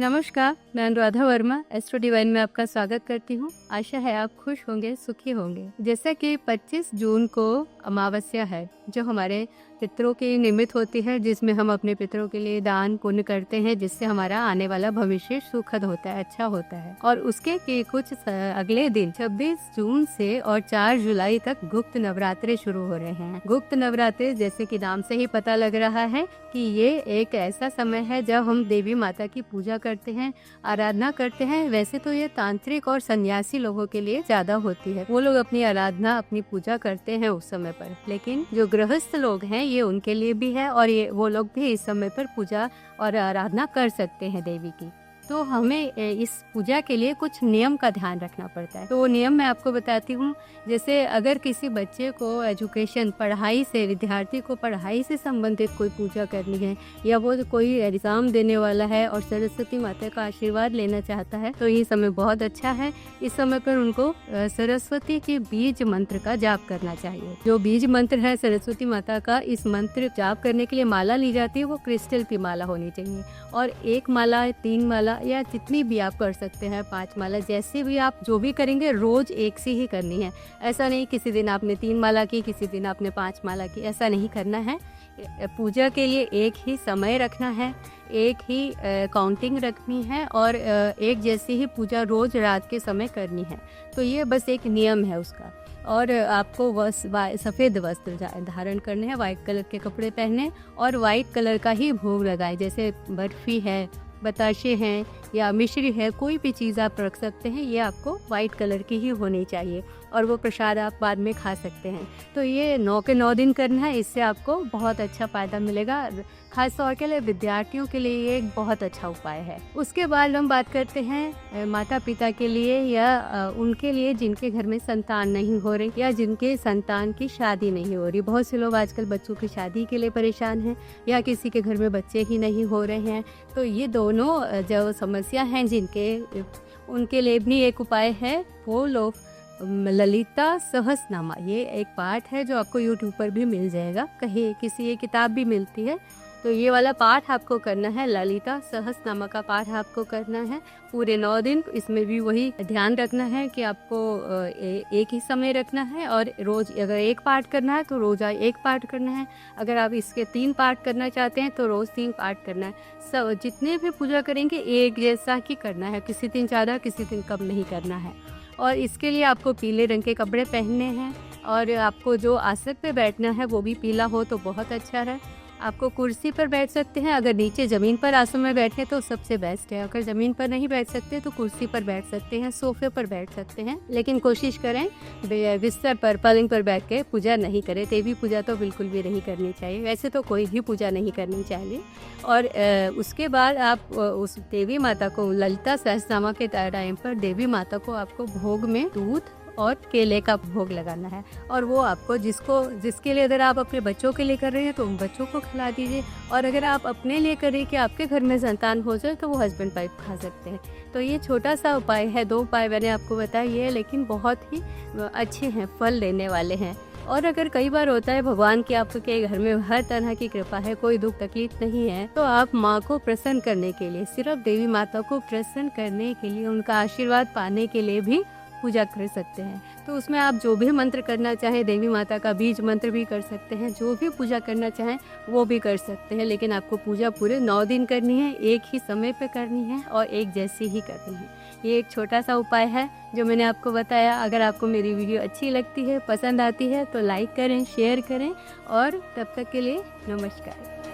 नमस्कार, मैं Anuradha Verma astro divine में आपका स्वागत करती हूँ। आशा है आप खुश होंगे, सुखी होंगे। जैसा कि 25 जून को अमावस्या है, जो हमारे पितरों के निमित्त होती है, जिसमें हम अपने पितरों के लिए दान पुण्य करते हैं, जिससे हमारा आने वाला भविष्य सुखद होता है, अच्छा होता है। और उसके के कुछ अगले दिन 26 जून से और 4 जुलाई तक गुप्त नवरात्रे शुरू हो रहे हैं। गुप्त नवरात्रे जैसे कि नाम से ही पता लग रहा है कि ये एक ऐसा समय है जब हम देवी माता की पूजा करते हैं, आराधना करते हैं। वैसे तो ये तांत्रिक और सन्यासी लोगों के लिए ज्यादा होती है, वो लोग अपनी आराधना अपनी पूजा करते हैं उस समय पर, लेकिन जो गृहस्थ लोग हैं ये उनके लिए भी है और ये वो लोग भी इस समय पर पूजा और आराधना कर सकते हैं देवी की। तो हमें इस पूजा के लिए कुछ नियम का ध्यान रखना पड़ता है। तो वो नियम मैं आपको बताती हूँ। जैसे अगर किसी बच्चे को एजुकेशन पढ़ाई से, विद्यार्थी को पढ़ाई से संबंधित कोई पूजा करनी है, या वो कोई एग्जाम देने वाला है और सरस्वती माता का आशीर्वाद लेना चाहता है, तो ये समय बहुत अच्छा है। इस समय पर उनको सरस्वती के बीज मंत्र का जाप करना चाहिए। जो बीज मंत्र है सरस्वती माता का, इस मंत्र जाप करने के लिए माला ली जाती है, वो क्रिस्टल की माला होनी चाहिए। और 1 माला, 3 माला या जितनी भी आप कर सकते हैं, 5 माला, जैसे भी आप जो भी करेंगे रोज एक सी ही करनी है। ऐसा नहीं किसी दिन आपने 3 माला की, किसी दिन आपने 5 माला की, ऐसा नहीं करना है। पूजा के लिए एक ही समय रखना है, एक ही काउंटिंग रखनी है और एक जैसी ही पूजा रोज रात के समय करनी है। तो ये बस एक नियम है उसका। और आपको सफ़ेद वस्त्र धारण करने हैं, वाइट कलर के कपड़े पहने और वाइट कलर का ही भोग लगाए। जैसे बर्फ़ी है, बताशे हैं या मिश्री है, कोई भी चीज़ आप रख सकते हैं, ये आपको वाइट कलर की ही होनी चाहिए और वो प्रसाद आप बाद में खा सकते हैं। तो ये 9 के 9 दिन करना है, इससे आपको बहुत अच्छा फ़ायदा मिलेगा। खास तौर के लिए विद्यार्थियों के लिए ये एक बहुत अच्छा उपाय है। उसके बाद हम बात करते हैं माता पिता के लिए या उनके लिए जिनके घर में संतान नहीं हो रही या जिनके संतान की शादी नहीं हो रही। बहुत से लोग आजकल बच्चों की शादी के लिए परेशान हैं या किसी के घर में बच्चे ही नहीं हो रहे हैं। तो ये दोनों जो समस्या हैं जिनके, उनके लिए भी एक उपाय है, वो लोग ललिता सहस्रनामा, ये एक पाठ है जो आपको यूट्यूब पर भी मिल जाएगा, कहीं किसी ये किताब भी मिलती है। तो ये वाला पाठ आपको करना है, ललिता सहस्रनामा का पाठ आपको करना है पूरे 9 दिन। इसमें भी वही ध्यान रखना है कि आपको एक ही समय रखना है और रोज अगर 1 पाठ करना है तो रोज़ 1 पाठ करना है। अगर आप इसके 3 पाठ करना चाहते हैं तो रोज़ 3 पाठ करना है। सब जितने भी पूजा करेंगे एक जैसा ही करना है, किसी दिन ज़्यादा किसी दिन कम नहीं करना है। और इसके लिए आपको पीले रंग के कपड़े पहनने हैं और आपको जो आसन पे बैठना है वो भी पीला हो तो बहुत अच्छा है। आपको कुर्सी पर बैठ सकते हैं, अगर नीचे ज़मीन पर आसन में बैठे तो सबसे बेस्ट है। अगर ज़मीन पर नहीं बैठ सकते तो कुर्सी पर बैठ सकते हैं, सोफे पर बैठ सकते हैं, लेकिन कोशिश करें बिस्तर पर, पलंग पर बैठ के पूजा नहीं करें। देवी पूजा तो बिल्कुल भी नहीं करनी चाहिए, वैसे तो कोई भी पूजा नहीं करनी चाहिए। और उसके बाद आप उस देवी माता को ललिता सहस्रनामा के टाइम पर देवी माता को आपको भोग में दूध और केले का भोग लगाना है। और वो आपको जिसके लिए, अगर आप अपने बच्चों के लिए कर रहे हैं तो उन बच्चों को खिला दीजिए, और अगर आप अपने लिए कर रहे हैं कि आपके घर में संतान हो जाए तो वो हस्बैंड वाइफ खा सकते हैं। तो ये छोटा सा उपाय है, 2 उपाय मैंने आपको बताया, ये लेकिन बहुत ही अच्छे हैं, फल देने वाले हैं। और अगर कई बार होता है भगवान की आपके घर में हर तरह की कृपा है, कोई दुख तकलीफ नहीं है, तो आप माँ को प्रसन्न करने के लिए, सिर्फ देवी माता को प्रसन्न करने के लिए, उनका आशीर्वाद पाने के लिए भी पूजा कर सकते हैं। तो उसमें आप जो भी मंत्र करना चाहें, देवी माता का बीज मंत्र भी कर सकते हैं, जो भी पूजा करना चाहें वो भी कर सकते हैं, लेकिन आपको पूजा पूरे 9 दिन करनी है, एक ही समय पे करनी है और एक जैसी ही करनी है। ये एक छोटा सा उपाय है जो मैंने आपको बताया। अगर आपको मेरी वीडियो अच्छी लगती है, पसंद आती है तो लाइक करें, शेयर करें, और तब तक के लिए नमस्कार।